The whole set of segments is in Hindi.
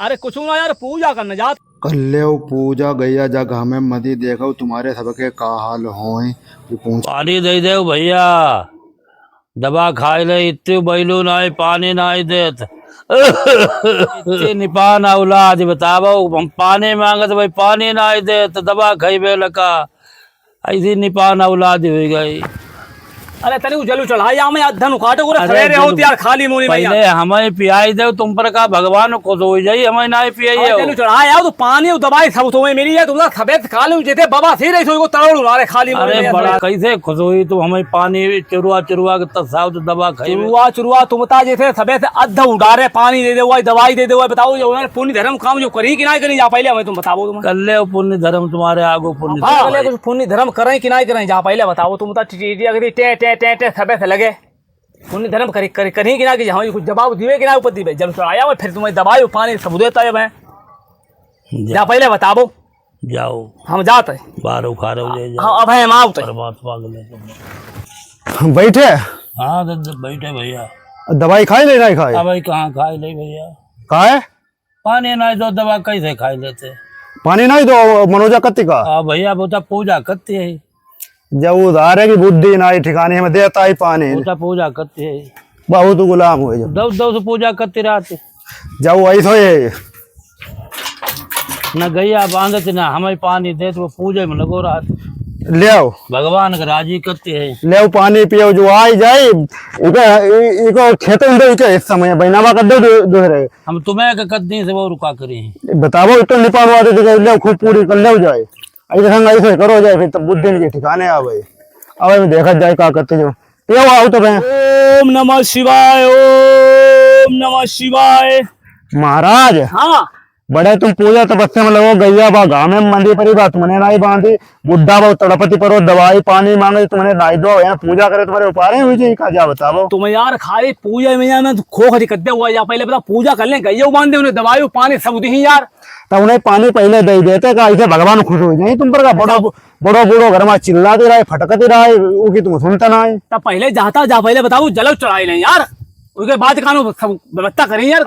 अरे कुछ ना यार, पूजा करने जा। कल्ले पूजा गैया जगह में मदी देखो तुम्हारे सबके का हाल होए। पानी दे दे भैया, दवा खाए ले इतने बैलू नाई पानी नाई देत निपान औलाद बताओ, हम पानी मांगत भाई पानी नाई देत, दवा खाइबे लका ऐसी निपान औलाद हो गई। अरे तनी जलू चढ़ाई मैं धन उखाटो सवेरे होती यार खाली मुनी में पहले हमें पियाई दे, तुम पर का भगवान खुश हो जाई, हमें ना पियाई जलू चढ़ाई आओ तो पानी और दवाई सब तुम्हें मिली है। तुमला तबियत खा लो जेते बाबा सी रही को तड़ोड़ मारे खाली। अरे बड़ा कैसे खुश हुई तुम, हमें पानी चुरुआ चुरुआ के तसाव तो दवा खाई चुरुआ चुरुआ तुमता जैसे तबियत अद्ध उड़ारे पानी दे दे दवाई दे दे। बताओ जो पुण्य धर्म काम जो करी कि ना करी जा पहले हमें तुम बताओ। तुम कर ले पुण्य धर्म तुम्हारे आगो पुण्य पुण्य धर्म करें कि ना करें जा पहले बताओ। तुम टे टे टे टे सबे से लगे पुण्य धर्म करी करी करी कि ना कि हाँ कुछ जवाब दिवे कि ना ऊपर दिवे। जब चढ़ाया मैं फिर तुम्हें दवाई पानी सब देता है मैं जा पहले बताओ। जाओ हम जाते बाहर उखाड़ो ले जाओ। हाँ अब है हम आओ बैठे। हाँ बैठे भैया, दवाई खाई ले नहीं खाए? भाई कहाँ खाई ले भैया, खाए पानी नहीं दो दवा कैसे खाई लेते? पानी नहीं दो मनोजा कत्ती का। हाँ भैया वो तो पूजा करती है, जब उधार है की बुद्धि ना ठिकाने में देता ही पानी। वो तो पूजा करती है, बहुत गुलाम हुए जब दो दो से पूजा करती रहती। जब वही तो न गैया बांधत ना हमें पानी दे तो पूजे में लगो रहा। ले आओ भगवान का राजी करते है। ले आओ पानी पियो जो आई जाए इको खेतों में के इस समय बैनामा कर दो दोहरे। हम तुम्हें के कद्दी से वो रुका करे बताओ तो निपालवा दे ले खूब पूरी कर ले जाए। ऐसे संग ऐसे करो जाए फिर तब बुद्धि के ठिकाने आ भाई। अब देखा जाए क्या करते जो पियो आओ तो मैं। ओम नमः शिवाय, ओम नमः शिवाय। महाराज हाँ बड़े तुम पूजा तपस्या में लगो। गैया बा गाँव में मंदिर पर बात तुमने नाई बांधी, बुढ़ा बहु तड़पति पर दवाई पानी मांगे तुमने नाई दो यहाँ पूजा करे तुम्हारे उपारे हुई जी का जा बताओ। तुम यार खाली पूजा में यार खो खरी करते हुआ या पहले बता पूजा कर ले गैया बांधे उन्हें दवाई पानी सब दी यार। तो उन्हें पानी पहले दे देते का ऐसे भगवान खुश हो जाए। तुम पर का बड़ो बड़ो बूढ़ो घर में चिल्लाते रहे फटकते रहे वो तुम सुनता ना है। तब पहले जाता जा पहले बताओ जल चढ़ाई नहीं यार, उसके बाद कानून सब व्यवस्था करें यार।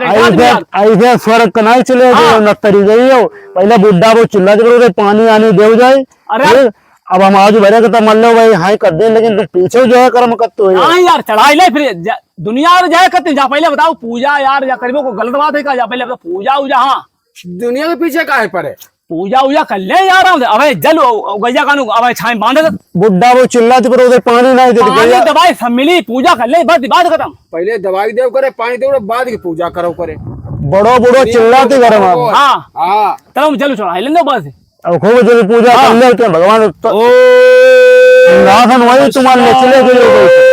ऐसे स्वर्ग कनाई चले नक्तरी गई हो। पहले बुढ़ा वो चिल्ला जरूर पानी आनी दे जाए। अरे अब हम आज भरे तो मान लो भाई हाई कर दे, लेकिन तुम पीछे जो है कर्म करते हो यार चढ़ाई ले फिर दुनिया जाए करते जा पहले बताओ। पूजा यार या करीबों को गलत बात है का जा पहले पूजा उजा। हाँ दुनिया के पीछे काहे पड़े, पूजा उजा कर ले यार। अबे जल गैया कानू अब छाई बांधे बुढ़ा वो चिल्लाते पर उधर पानी नहीं देते। दवाई सब मिली पूजा कर ले बस बात खत्म। पहले दवाई देव करे पानी देव बाद की पूजा करो करे। बड़ो बड़ो चिल्लाते घर में। हाँ हाँ चलो जल चढ़ाई लेंगे बस। अब खूब जब पूजा कर ले भगवान वही तुम्हारे चले गए।